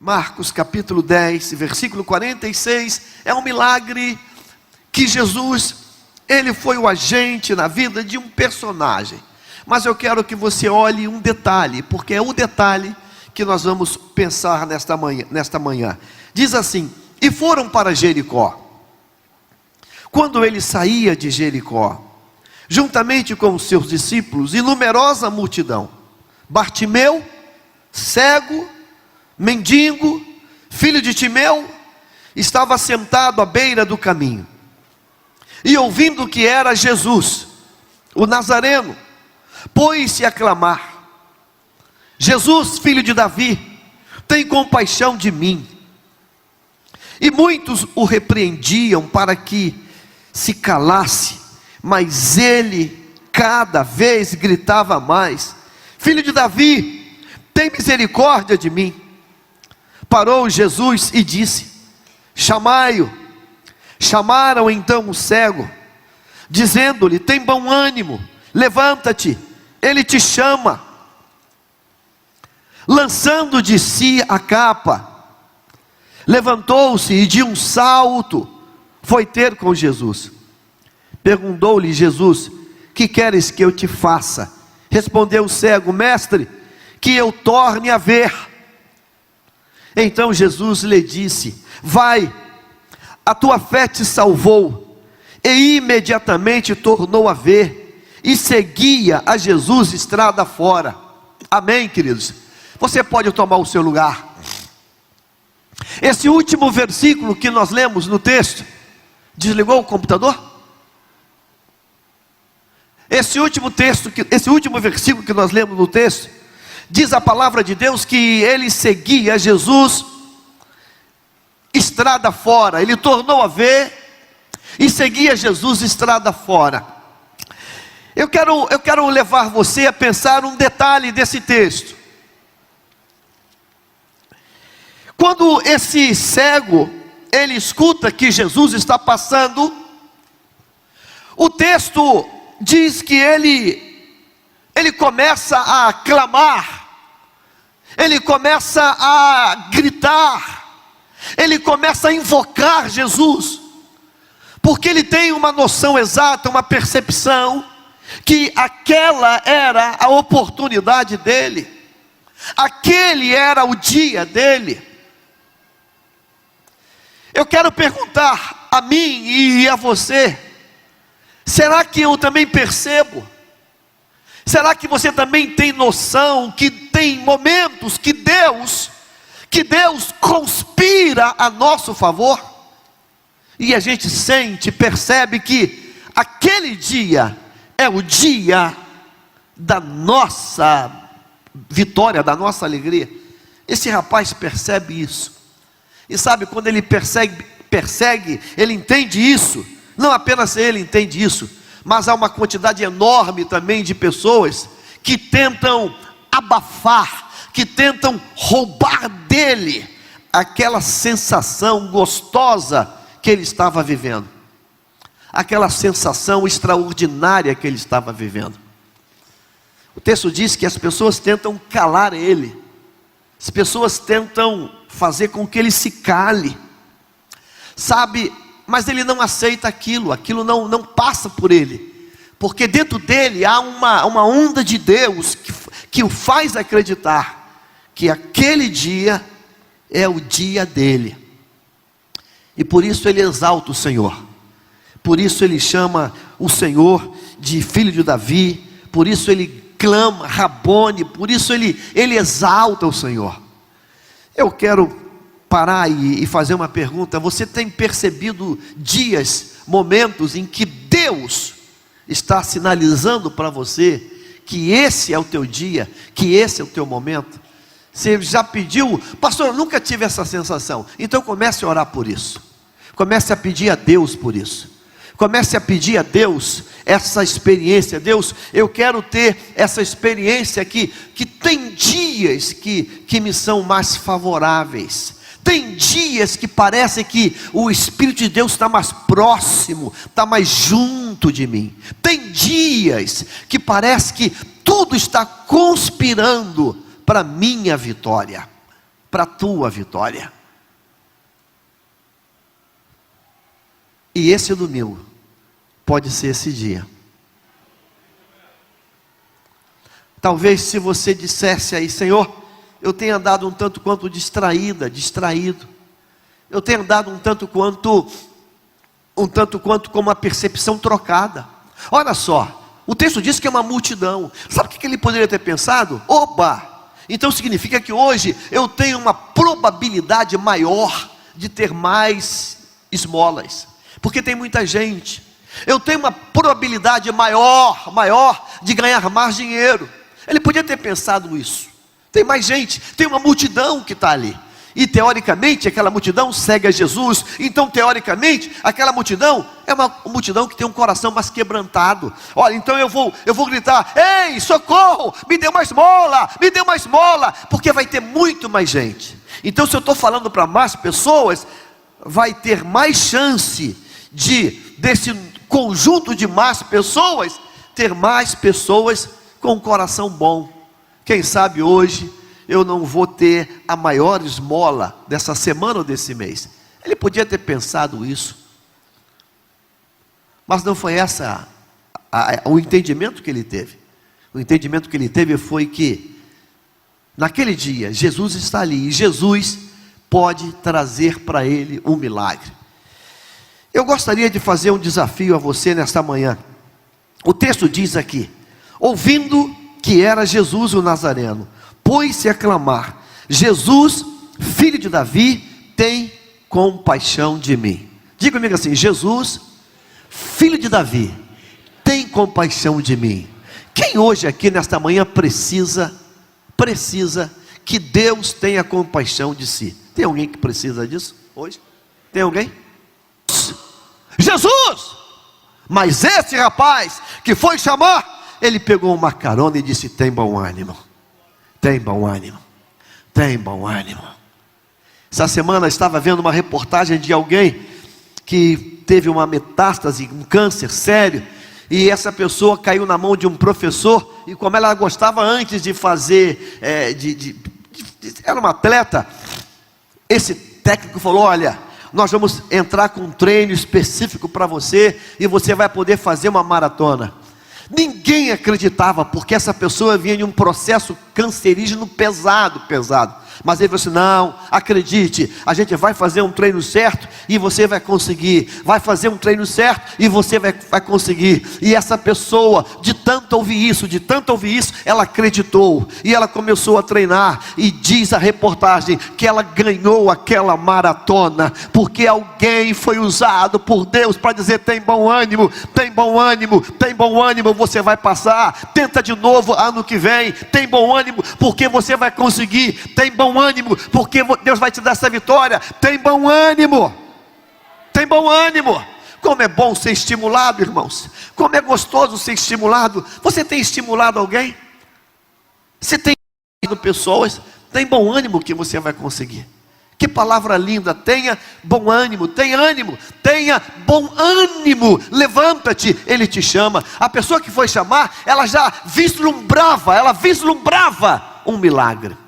Marcos capítulo 10, versículo 46, é um milagre que Jesus, ele foi o agente na vida de um personagem. Mas eu quero que você olhe um detalhe, porque é o detalhe que nós vamos pensar nesta manhã. Diz assim: e foram para Jericó. Quando ele saía de Jericó, juntamente com os seus discípulos e numerosa multidão, Bartimeu, cego, mendigo, filho de Timeu, estava sentado à beira do caminho, e ouvindo que era Jesus, o Nazareno, pôs-se a clamar: Jesus, filho de Davi, tem compaixão de mim. E muitos o repreendiam para que se calasse, mas ele cada vez gritava mais: Filho de Davi, tem misericórdia de mim. Parou Jesus e disse: chamai-o. Chamaram então o cego, dizendo-lhe: tem bom ânimo, levanta-te, ele te chama. Lançando de si a capa, levantou-se e de um salto foi ter com Jesus. Perguntou-lhe Jesus: que queres que eu te faça? Respondeu o cego: mestre, que eu torne a ver. Então Jesus lhe disse: vai, a tua fé te salvou. E imediatamente tornou a ver, e seguia a Jesus estrada fora. Amém, queridos? Você pode tomar o seu lugar. Esse último versículo que nós lemos no texto, desligou o computador? Esse último versículo que nós lemos no texto, diz a palavra de Deus que ele seguia Jesus estrada fora. Ele tornou a ver e seguia Jesus estrada fora. Eu quero levar você a pensar um detalhe desse texto. Quando esse cego, ele escuta que Jesus está passando, o texto diz que ele começa a clamar, ele começa a gritar, ele começa a invocar Jesus, porque ele tem uma noção exata, uma percepção, que aquela era a oportunidade dele, aquele era o dia dele. Eu quero perguntar a mim e a você: será que eu também percebo? Será que você também tem noção que tem momentos que Deus conspira a nosso favor? E a gente sente, percebe que aquele dia é o dia da nossa vitória, da nossa alegria. Esse rapaz percebe isso. E sabe, quando ele persegue, ele entende isso. Não apenas ele entende isso, mas há uma quantidade enorme também de pessoas que tentam abafar, que tentam roubar dele aquela sensação gostosa que ele estava vivendo, aquela sensação extraordinária que ele estava vivendo. O texto diz que as pessoas tentam calar ele, as pessoas tentam fazer com que ele se cale, sabe, mas ele não aceita aquilo não passa por ele, porque dentro dele há uma onda de Deus que o faz acreditar que aquele dia é o dia dele, e por isso ele exalta o Senhor, por isso ele chama o Senhor de filho de Davi, por isso ele clama Rabone, por isso ele exalta o Senhor. Eu quero parar e fazer uma pergunta: você tem percebido dias, momentos em que Deus está sinalizando para você que esse é o teu dia, que esse é o teu momento? Você já pediu? Pastor, eu nunca tive essa sensação. Então comece a orar por isso, comece a pedir a Deus por isso, comece a pedir a Deus essa experiência. Deus, eu quero ter essa experiência aqui, que tem dias que me são mais favoráveis, tem dias que parece que o Espírito de Deus está mais próximo, está mais junto de mim, tem dias que parece que tudo está conspirando para minha vitória, para a tua vitória. E esse domingo pode ser esse dia. Talvez se você dissesse aí: Senhor, eu tenho andado um tanto quanto distraído. Eu tenho andado um tanto quanto com uma percepção trocada. Olha só, o texto diz que é uma multidão. Sabe o que ele poderia ter pensado? Oba! Então significa que hoje eu tenho uma probabilidade maior de ter mais esmolas, porque tem muita gente. Eu tenho uma probabilidade maior de ganhar mais dinheiro. Ele podia ter pensado isso. Tem mais gente, tem uma multidão que está ali. E teoricamente aquela multidão segue a Jesus. Então teoricamente aquela multidão é uma multidão que tem um coração mais quebrantado. Olha, então eu vou gritar: ei, socorro, me dê uma esmola, porque vai ter muito mais gente. Então se eu estou falando para mais pessoas, vai ter mais chance desse conjunto de mais pessoas, ter mais pessoas com um coração bom. Quem sabe hoje eu não vou ter a maior esmola dessa semana ou desse mês. Ele podia ter pensado isso, mas não foi essa o entendimento que ele teve. O entendimento que ele teve foi que naquele dia Jesus está ali, e Jesus pode trazer para ele um milagre. Eu gostaria de fazer um desafio a você nesta manhã. O texto diz aqui: ouvindo que era Jesus o Nazareno, pôs-se a clamar: Jesus, filho de Davi, tem compaixão de mim. Diga comigo assim: Jesus, filho de Davi, tem compaixão de mim. Quem hoje aqui nesta manhã precisa que Deus tenha compaixão de si? Tem alguém que precisa disso hoje? Tem alguém? Jesus! Mas esse rapaz que foi chamar, ele pegou uma carona e disse: tem bom ânimo. Tem bom ânimo, tem bom ânimo. Essa semana eu estava vendo uma reportagem de alguém que teve uma metástase, um câncer sério, e essa pessoa caiu na mão de um professor, e como ela gostava antes de fazer, era uma atleta, esse técnico falou: olha, nós vamos entrar com um treino específico para você, e você vai poder fazer uma maratona. Ninguém acreditava, porque essa pessoa vinha de um processo cancerígeno pesado. Mas ele falou assim: não, acredite, a gente vai fazer um treino certo e você vai conseguir. Vai fazer um treino certo e você vai conseguir. E essa pessoa, de tanto ouvir isso, ela acreditou. E ela começou a treinar. E diz a reportagem que ela ganhou aquela maratona, porque alguém foi usado por Deus para dizer: tem bom ânimo, tem bom ânimo, tem bom ânimo, você vai passar. Tenta de novo ano que vem. Tem bom ânimo, porque você vai conseguir. Tem bom ânimo, porque Deus vai te dar essa vitória. Tem bom ânimo, tem bom ânimo. Como é bom ser estimulado, irmãos. Como é gostoso ser estimulado. Você tem estimulado alguém? Você tem estimulado pessoas? Tem bom ânimo que você vai conseguir. Que palavra linda: tenha bom ânimo, tenha bom ânimo, levanta-te, Ele te chama. A pessoa que foi chamar, ela já vislumbrava um milagre.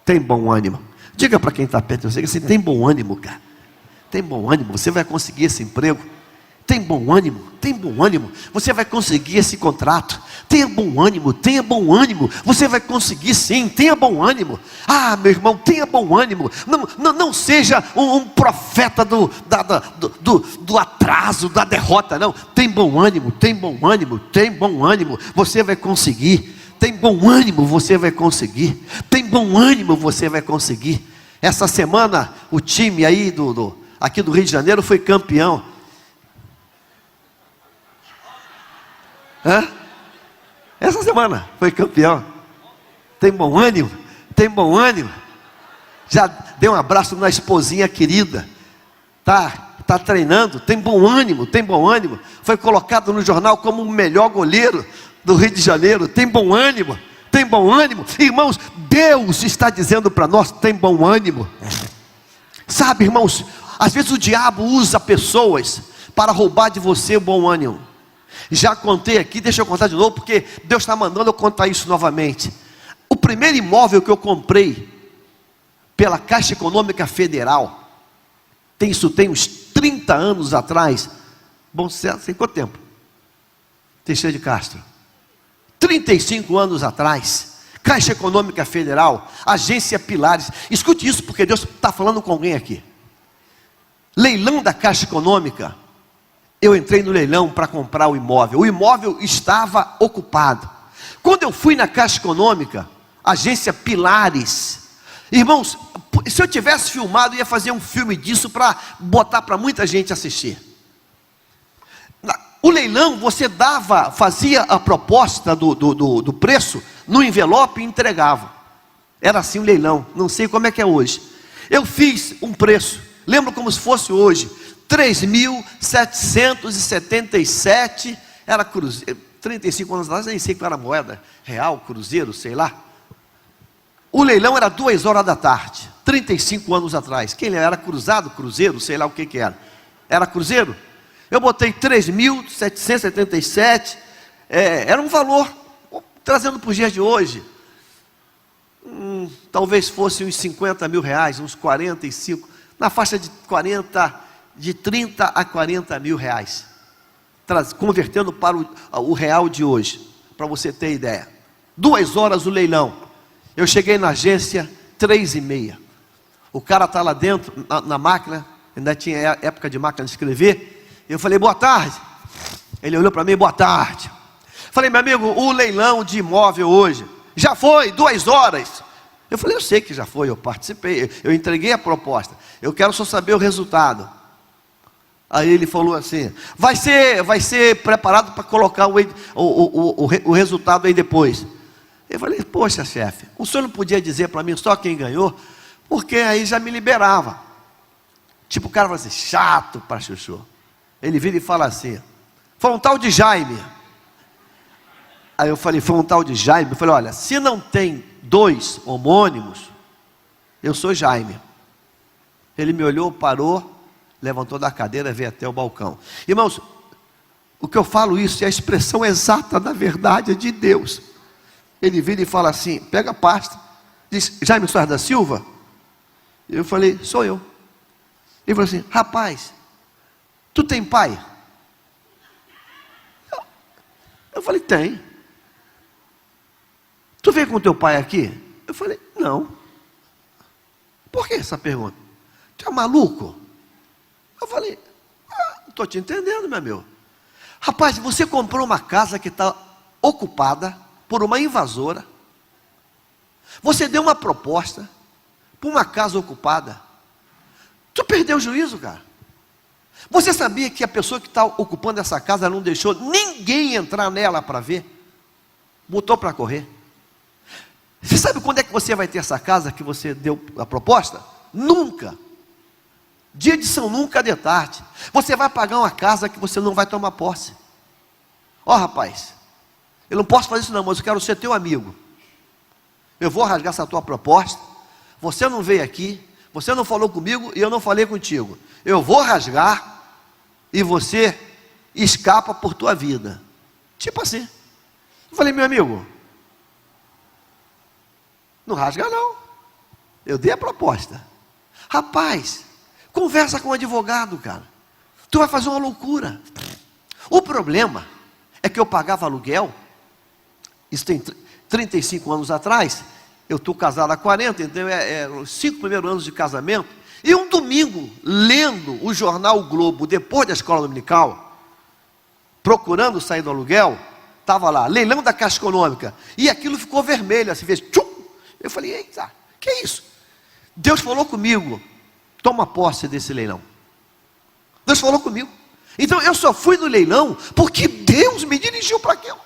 Tem bom ânimo. Diga para quem está perto de você assim: tem bom ânimo, cara. Tem bom ânimo, você vai conseguir esse emprego. Tem bom ânimo, você vai conseguir esse contrato. Tenha bom ânimo, você vai conseguir sim. Tenha bom ânimo. Ah, meu irmão, tenha bom ânimo. Não seja um profeta do atraso, da derrota, não. Tem bom ânimo, você vai conseguir. Tem bom ânimo, você vai conseguir. Essa semana o time aí aqui do Rio de Janeiro foi campeão. Essa semana foi campeão. Tem bom ânimo. Já deu um abraço na esposinha querida. Tá treinando. Tem bom ânimo. Foi colocado no jornal como o melhor goleiro do Rio de Janeiro. Tem bom ânimo. Irmãos, Deus está dizendo para nós: tem bom ânimo. Sabe, irmãos, às vezes o diabo usa pessoas para roubar de você o bom ânimo. Já contei aqui, deixa eu contar de novo, porque Deus está mandando eu contar isso novamente. O primeiro imóvel que eu comprei pela Caixa Econômica Federal. Isso tem uns 30 anos atrás. Bom, tem quanto tempo? Teixeira de Castro. 35 anos atrás. Caixa Econômica Federal, Agência Pilares. Escute isso, porque Deus está falando com alguém aqui. Leilão da Caixa Econômica. Eu entrei no leilão para comprar o imóvel. O imóvel estava ocupado. Quando eu fui na Caixa Econômica, Agência Pilares, irmãos, se eu tivesse filmado, eu ia fazer um filme disso para botar para muita gente assistir. O leilão, você fazia a proposta do preço no envelope e entregava. Era assim o leilão, não sei como é que é hoje. Eu fiz um preço, lembro como se fosse hoje, 3.777, era cruzeiro, 35 anos atrás, nem sei qual era a moeda, real, cruzeiro, sei lá. O leilão era 2 horas da tarde, 35 anos atrás. Quem era cruzado, cruzeiro, sei lá o que era. Era cruzeiro? Eu botei 3.777, era um valor, trazendo para os dias de hoje, talvez fosse uns 50 mil reais, uns 45, na faixa de 30 a 40 mil reais, convertendo para o real de hoje, para você ter ideia. 2 horas o leilão, eu cheguei na agência 3h30, o cara está lá dentro, na máquina, ainda tinha época de máquina de escrever. Eu falei, boa tarde. Ele olhou para mim, boa tarde. Falei, meu amigo, o leilão de imóvel hoje, já foi, 2 horas. Eu falei, eu sei que já foi, eu participei, eu entreguei a proposta, eu quero só saber o resultado. Aí ele falou assim, vai ser preparado para colocar o resultado aí depois. Eu falei, poxa chefe, o senhor não podia dizer para mim só quem ganhou, porque aí já me liberava. Tipo, o cara fala assim, chato para chuchu. Ele vira e fala assim, foi um tal de Jaime. Aí eu falei, foi um tal de Jaime. Eu falei, olha, se não tem 2 homônimos, eu sou Jaime. Ele me olhou, parou, levantou da cadeira, veio até o balcão. Irmãos, o que eu falo isso é a expressão exata da verdade de Deus. Ele vira e fala assim, pega a pasta, diz, Jaime Soares da Silva? Eu falei, sou eu. Ele falou assim, rapaz, tu tem pai? Eu falei, tem. Tu veio com teu pai aqui? Eu falei, não. Por que essa pergunta? Tu é maluco? Eu falei, não estou te entendendo, meu amigo. Rapaz, você comprou uma casa que está ocupada por uma invasora. Você deu uma proposta para uma casa ocupada. Tu perdeu o juízo, cara. Você sabia que a pessoa que está ocupando essa casa não deixou ninguém entrar nela para ver? Botou para correr. Você sabe quando é que você vai ter essa casa que você deu a proposta? Nunca. Dia de São Nunca de tarde. Você vai pagar uma casa que você não vai tomar posse. Ó rapaz, eu não posso fazer isso não, mas eu quero ser teu amigo. Eu vou rasgar essa tua proposta. Você não veio aqui, você não falou comigo e eu não falei contigo. Eu vou rasgar e você escapa por tua vida. Tipo assim. Eu falei, meu amigo, não rasga não. Eu dei a proposta. Rapaz, conversa com o advogado, cara. Tu vai fazer uma loucura. O problema é que eu pagava aluguel. Isso tem 35 anos atrás. Eu estou casado há 40, então os 5 primeiros anos de casamento. E um domingo, lendo o jornal o Globo, depois da escola dominical, procurando sair do aluguel, estava lá, leilão da Caixa Econômica. E aquilo ficou vermelho, assim, fez tchum. Eu falei, eita, que é isso? Deus falou comigo, toma posse desse leilão. Deus falou comigo. Então eu só fui no leilão porque Deus me dirigiu para aquilo.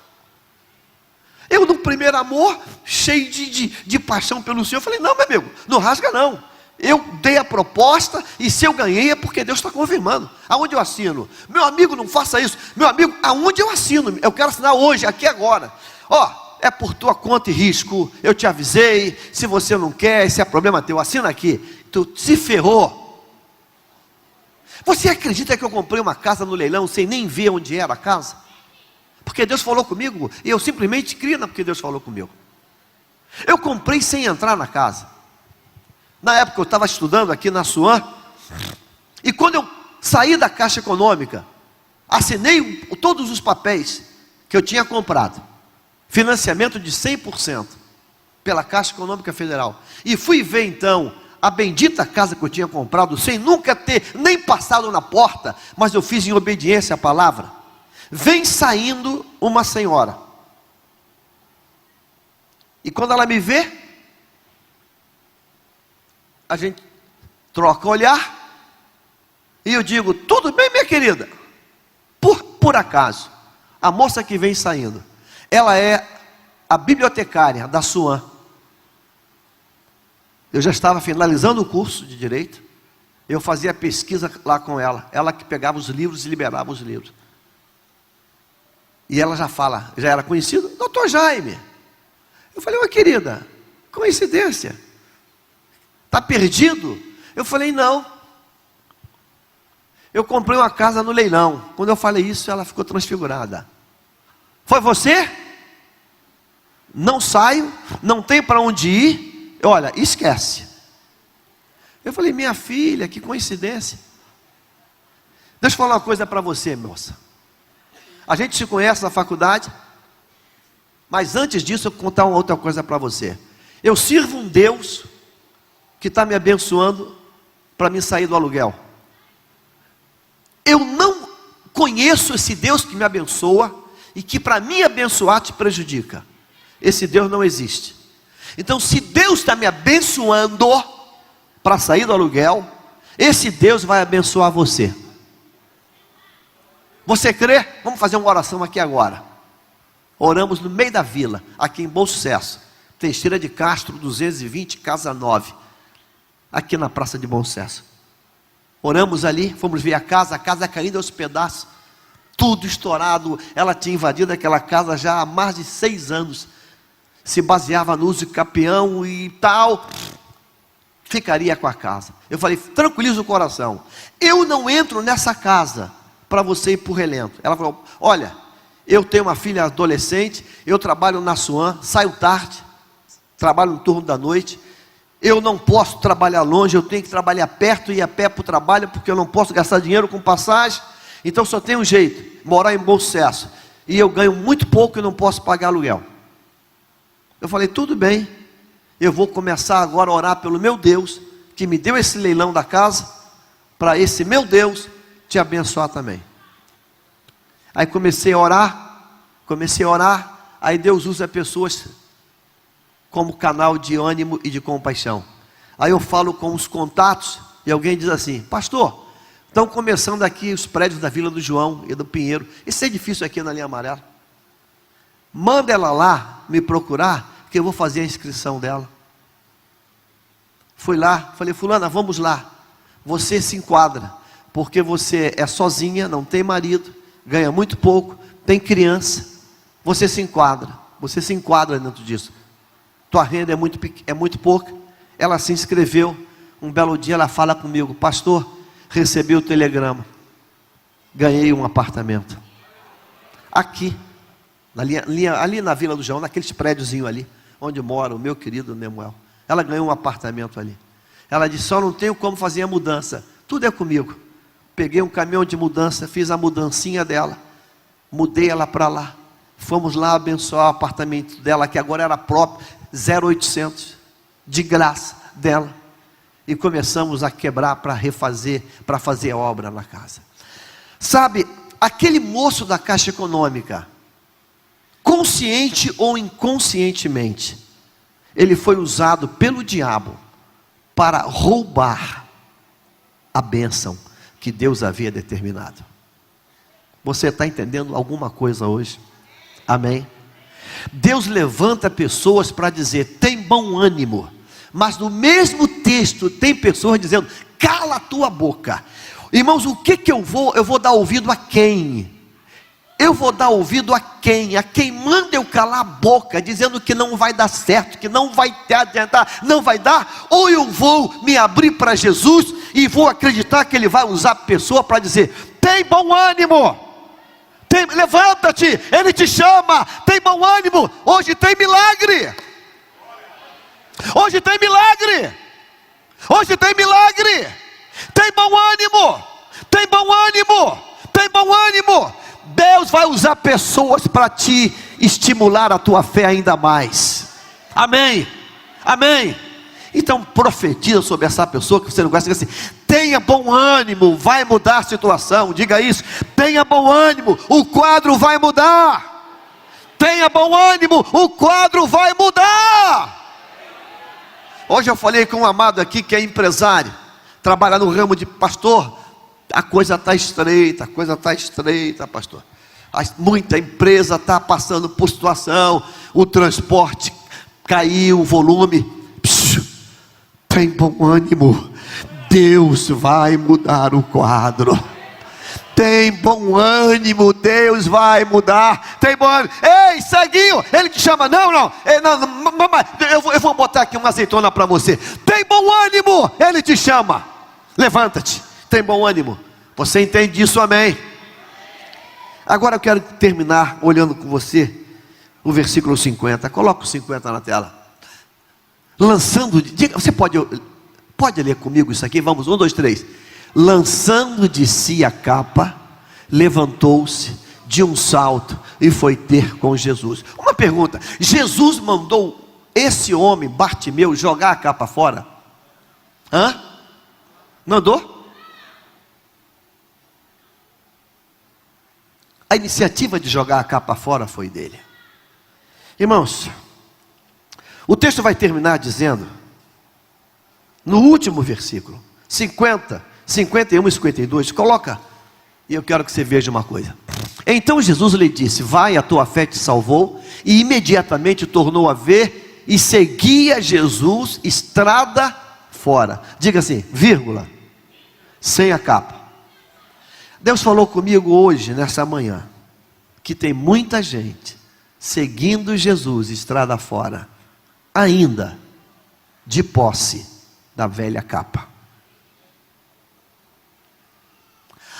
Eu, no primeiro amor, cheio de paixão pelo Senhor, falei, não, meu amigo, não rasga não. Eu dei a proposta e se eu ganhei é porque Deus está confirmando. Aonde eu assino? Meu amigo, não faça isso. Meu amigo, aonde eu assino? Eu quero assinar hoje, aqui agora. Ó, é por tua conta e risco. Eu te avisei. Se você não quer, se é problema teu, assina aqui. Tu se ferrou. Você acredita que eu comprei uma casa no leilão sem nem ver onde era a casa? Porque Deus falou comigo e eu simplesmente criei porque Deus falou comigo. Eu comprei sem entrar na casa. Na época eu estava estudando aqui na Suan, e quando eu saí da Caixa Econômica, assinei todos os papéis que eu tinha comprado, financiamento de 100% pela Caixa Econômica Federal, e fui ver então a bendita casa que eu tinha comprado, sem nunca ter nem passado na porta, mas eu fiz em obediência à palavra. Vem saindo uma senhora, e quando ela me vê, a gente troca o olhar, e eu digo: tudo bem, minha querida? Por acaso, a moça que vem saindo, ela é a bibliotecária da Suan. Eu já estava finalizando o curso de Direito, eu fazia pesquisa lá com ela, ela que pegava os livros e liberava os livros. E ela já fala, já era conhecida, doutor Jaime. Eu falei: ô querida, coincidência, está perdido? Eu falei: não, eu comprei uma casa no leilão. Quando eu falei isso, ela ficou transfigurada. Foi você? Não saio, não tem para onde ir. Olha, esquece. Eu falei: minha filha, que coincidência. Deixa eu falar uma coisa para você, moça. A gente se conhece na faculdade, mas antes disso eu vou contar uma outra coisa para você. Eu sirvo um Deus que está me abençoando para mim sair do aluguel. Eu não conheço esse Deus que me abençoa e que para mim abençoar te prejudica. Esse Deus não existe. Então, se Deus está me abençoando para sair do aluguel, esse Deus vai abençoar você. Você crê? Vamos fazer uma oração aqui agora. Oramos no meio da vila, aqui em Bom Sucesso, Teixeira de Castro 220, casa 9, aqui na Praça de Bom Sucesso. Oramos ali, fomos ver a casa caída aos pedaços, tudo estourado. Ela tinha invadido aquela casa já há mais de 6 anos, se baseava no uso de capião e tal, ficaria com a casa. Eu falei: tranquiliza o coração, eu não entro nessa casa para você ir por relento. Ela falou: olha, eu tenho uma filha adolescente, eu trabalho na Suan, saio tarde, trabalho no turno da noite, eu não posso trabalhar longe, eu tenho que trabalhar perto e ir a pé para o trabalho, porque eu não posso gastar dinheiro com passagem, então só tem um jeito, morar em Bom Sucesso, e eu ganho muito pouco e não posso pagar aluguel. Eu falei: tudo bem, eu vou começar agora a orar pelo meu Deus, que me deu esse leilão da casa, para esse meu Deus te abençoar também. Aí comecei a orar, aí Deus usa pessoas como canal de ânimo e de compaixão. Aí eu falo com os contatos, e alguém diz assim: pastor, estão começando aqui os prédios da Vila do João e do Pinheiro, esse edifício aqui na linha amarela, manda ela lá me procurar, que eu vou fazer a inscrição dela. Fui lá, falei: fulana, vamos lá, você se enquadra, porque você é sozinha, não tem marido, ganha muito pouco, tem criança, você se enquadra dentro disso. Tua renda é muito pouca. Ela se inscreveu. Um belo dia ela fala comigo: pastor, recebi o telegrama, ganhei um apartamento aqui ali na Vila do João, naqueles prédiozinho ali onde mora o meu querido Nemuel. Ela ganhou um apartamento ali. Ela disse: só não tenho como fazer a mudança, tudo é comigo. Peguei um caminhão de mudança, fiz a mudancinha dela, mudei ela para lá, fomos lá abençoar o apartamento dela, que agora era próprio, 0,800 de graça dela, e começamos a quebrar para refazer, para fazer a obra na casa. Sabe, aquele moço da Caixa Econômica, consciente ou inconscientemente, ele foi usado pelo diabo para roubar a bênção que Deus havia determinado. Você está entendendo alguma coisa hoje? Amém? Deus levanta pessoas para dizer: tem bom ânimo, mas no mesmo texto tem pessoas dizendo: cala a tua boca. Irmãos, o que eu vou dar ouvido a quem? Eu vou dar ouvido a quem? A quem manda eu calar a boca, dizendo que não vai dar certo, que não vai adiantar, não vai dar? Ou eu vou me abrir para Jesus e vou acreditar que Ele vai usar a pessoa para dizer: tem bom ânimo, levanta-te, Ele te chama, tem bom ânimo, hoje tem milagre, hoje tem milagre. Hoje tem milagre. Tem bom ânimo. Tem bom ânimo. Tem bom ânimo. Deus vai usar pessoas para te estimular a tua fé ainda mais. Amém. Amém. Então profetiza sobre essa pessoa que você não gosta, diga assim: tenha bom ânimo, vai mudar a situação. Diga isso: tenha bom ânimo, o quadro vai mudar. Tenha bom ânimo, o quadro vai mudar. Hoje eu falei com um amado aqui que é empresário, trabalha no ramo de pastor. A coisa está estreita, pastor. Muita empresa está passando por situação, o transporte caiu, o volume. Tem bom ânimo, Deus vai mudar o quadro. Tem bom ânimo, Deus vai mudar. Tem bom ânimo. Ei, ceguinho, ele te chama. Não, mamãe, eu vou botar aqui uma azeitona para você. Tem bom ânimo, ele te chama. Levanta-te, tem bom ânimo. Você entende isso, amém? Agora eu quero terminar olhando com você o versículo 50. Coloca o 50 na tela. Lançando, você pode ler comigo isso aqui? Vamos, 1, 2, 3. Lançando de si a capa, levantou-se de um salto e foi ter com Jesus. Uma pergunta: Jesus mandou esse homem, Bartimeu, jogar a capa fora? Mandou? A iniciativa de jogar a capa fora foi dele. Irmãos, o texto vai terminar dizendo, no último versículo, 50, 51 e 52, coloca, e eu quero que você veja uma coisa. Então Jesus lhe disse: vai, a tua fé te salvou. E imediatamente tornou a ver e seguia Jesus estrada fora. Diga assim, vírgula, sem a capa. Deus falou comigo hoje, nessa manhã, que tem muita gente seguindo Jesus estrada fora, ainda de posse da velha capa.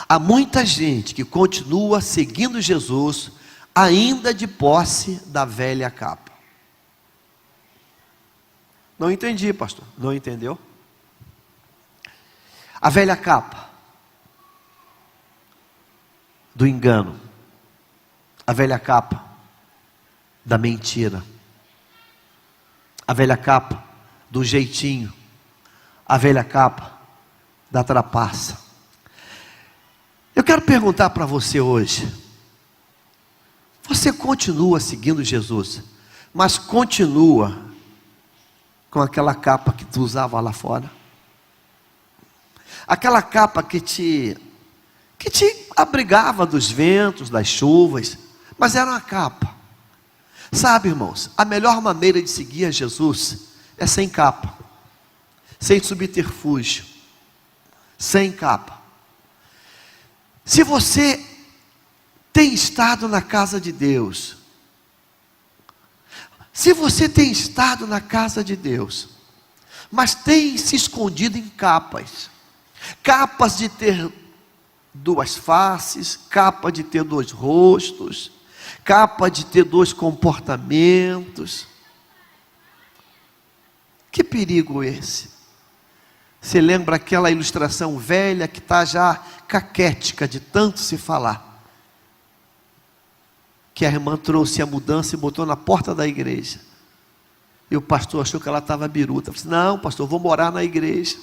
Há muita gente que continua seguindo Jesus, ainda de posse da velha capa. Não entendi, pastor. Não entendeu? A velha capa do engano, a velha capa da mentira, a velha capa do jeitinho, a velha capa da trapaça. Eu quero perguntar para você hoje: você continua seguindo Jesus, mas continua com aquela capa que tu usava lá fora? Aquela capa que te abrigava dos ventos, das chuvas, mas era uma capa. Sabe, irmãos, a melhor maneira de seguir a Jesus é sem capa, sem subterfúgio, sem capa. Se você tem estado na casa de Deus, mas tem se escondido em capas de ter duas faces, capa de ter dois rostos, capa de ter dois comportamentos. Que perigo esse? Você lembra aquela ilustração velha que está já caquética de tanto se falar? Que a irmã trouxe a mudança e botou na porta da igreja. E o pastor achou que ela estava biruta. Falei: não, pastor, eu vou morar na igreja.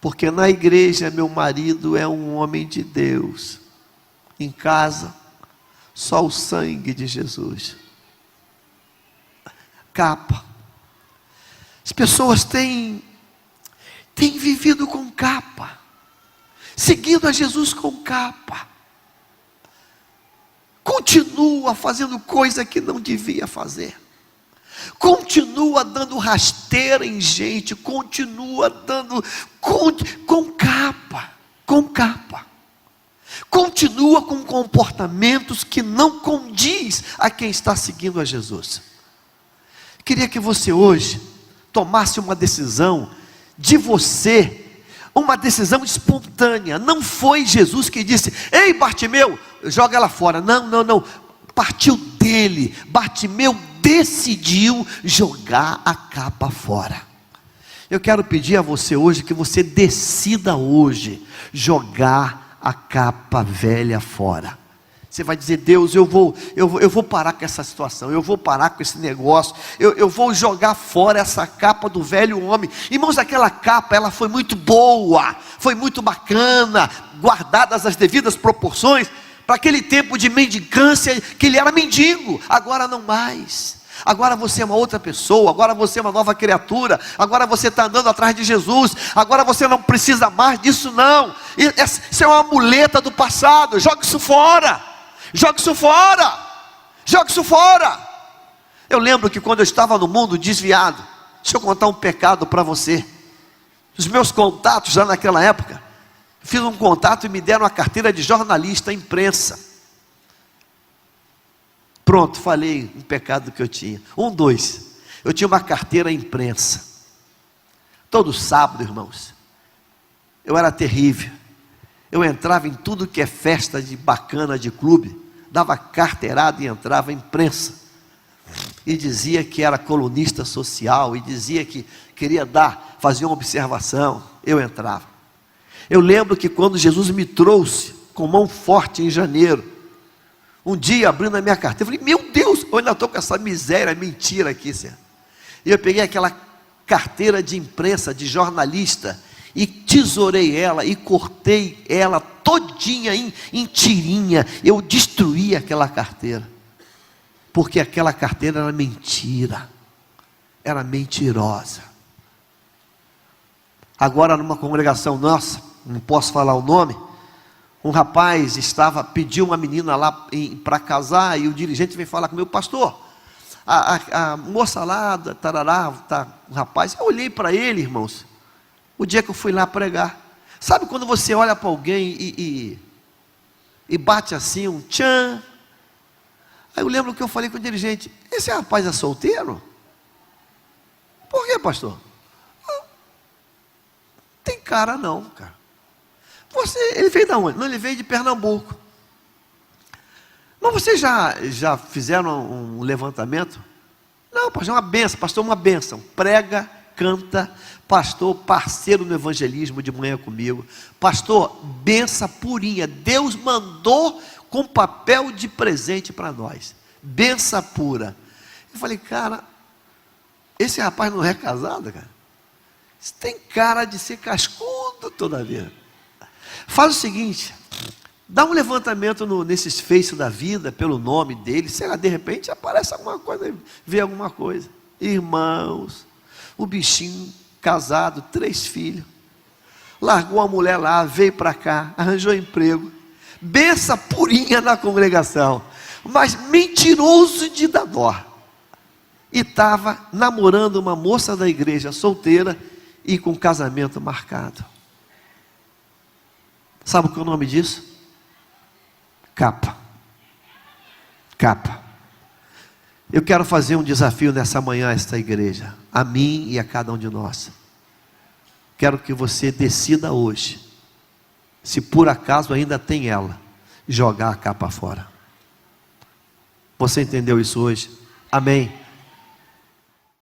Porque na igreja meu marido é um homem de Deus. Em casa, só o sangue de Jesus. Capa. As pessoas têm vivido com capa, seguindo a Jesus com capa. Continua fazendo coisa que não devia fazer. Continua dando rasteira em gente, continua dando com capa. Continua com comportamentos que não condiz a quem está seguindo a Jesus. Queria que você hoje tomasse uma decisão de você, uma decisão espontânea. Não foi Jesus que disse: ei, Bartimeu, joga ela fora. Não, partiu dele. Bartimeu decidiu jogar a capa fora. Eu quero pedir a você hoje que você decida hoje jogar a capa velha fora. Você vai dizer: Deus, eu vou parar com essa situação, eu vou parar com esse negócio, eu vou jogar fora essa capa do velho homem. Irmãos, aquela capa, ela foi muito boa, foi muito bacana, guardadas as devidas proporções, para aquele tempo de mendicância, que ele era mendigo, agora não mais. Agora você é uma outra pessoa, agora você é uma nova criatura, agora você está andando atrás de Jesus, agora você não precisa mais disso não, isso é uma muleta do passado. Jogue isso fora, jogue isso fora, jogue isso fora. Eu lembro que quando eu estava no mundo desviado, deixa eu contar um pecado para você. Os meus contatos já naquela época, fiz um contato e me deram a carteira de jornalista, imprensa. Pronto, falei um pecado que eu tinha. Eu tinha uma carteira imprensa. Todo sábado, irmãos, eu era terrível. Eu entrava em tudo que é festa de bacana de clube, dava carteirada e entrava imprensa. E dizia que era colunista social, e dizia que queria fazer uma observação. Eu entrava. Eu lembro que quando Jesus me trouxe com mão forte em janeiro, um dia abrindo a minha carteira, eu falei: meu Deus, eu ainda estou com essa miséria, mentira aqui, Senhor. E eu peguei aquela carteira de imprensa, de jornalista, e tesourei ela, e cortei ela todinha em tirinha. Eu destruí aquela carteira, porque aquela carteira era mentira, era mentirosa. Agora numa congregação nossa, não posso falar o nome, um rapaz pediu uma menina lá para casar, e o dirigente veio falar comigo: pastor, a moça lá, tarará, tá, um rapaz. Eu olhei para ele, irmãos, o dia que eu fui lá pregar. Sabe quando você olha para alguém e bate assim um tchan? Aí eu lembro que eu falei com o dirigente: esse rapaz é solteiro? Por quê, pastor? Não tem cara não, cara. Ele veio de onde? Não, ele veio de Pernambuco. Mas vocês já fizeram um levantamento? Não, pastor, uma benção. Prega, canta, pastor, parceiro no evangelismo de manhã comigo. Pastor, benção purinha. Deus mandou com papel de presente para nós. Benção pura. Eu falei: cara, esse rapaz não é casado, cara? Isso tem cara de ser cascudo toda a vida. Faz o seguinte, dá um levantamento nesses Face da vida, pelo nome dele, sei lá, de repente aparece alguma coisa, vê alguma coisa. Irmãos, o bichinho casado, 3 filhos, largou a mulher lá, veio para cá, arranjou emprego, benção purinha na congregação, mas mentiroso de dar dó, e estava namorando uma moça da igreja, solteira, e com casamento marcado. Sabe o que é o nome disso? Capa. Capa. Eu quero fazer um desafio nessa manhã a esta igreja, a mim e a cada um de nós. Quero que você decida hoje, se por acaso ainda tem ela, jogar a capa fora. Você entendeu isso hoje? Amém.